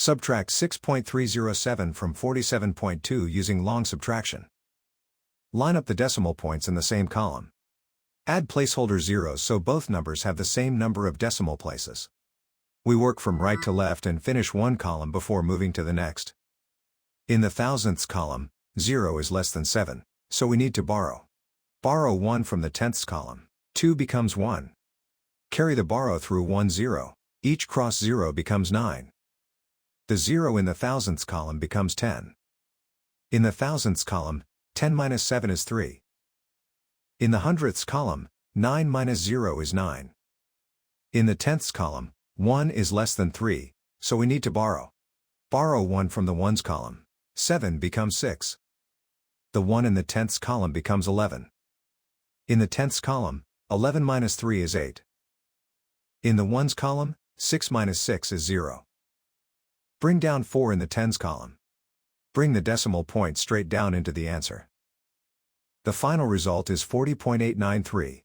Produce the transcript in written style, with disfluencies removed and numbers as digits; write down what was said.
Subtract 6.307 from 47.2 using long subtraction. Line up the decimal points in the same column. Add placeholder zeros so both numbers have the same number of decimal places. We work from right to left and finish one column before moving to the next. In the thousandths column, 0 is less than 7, so we need to borrow. Borrow 1 from the tenths column. 2 becomes 1. Carry the borrow through 1 0. Each cross 0 becomes 9. The 0 in the thousandths column becomes 10. In the thousandths column, 10 minus 7 is 3. In the hundredths column, 9 minus 0 is 9. In the tenths column, 1 is less than 3, so we need to borrow. Borrow 1 from the ones column. 7 becomes 6. The 1 in the tenths column becomes 11. In the tenths column, 11 minus 3 is 8. In the ones column, 6 minus 6 is 0. Bring down 4 in the tens column. Bring the decimal point straight down into the answer. The final result is 40.893.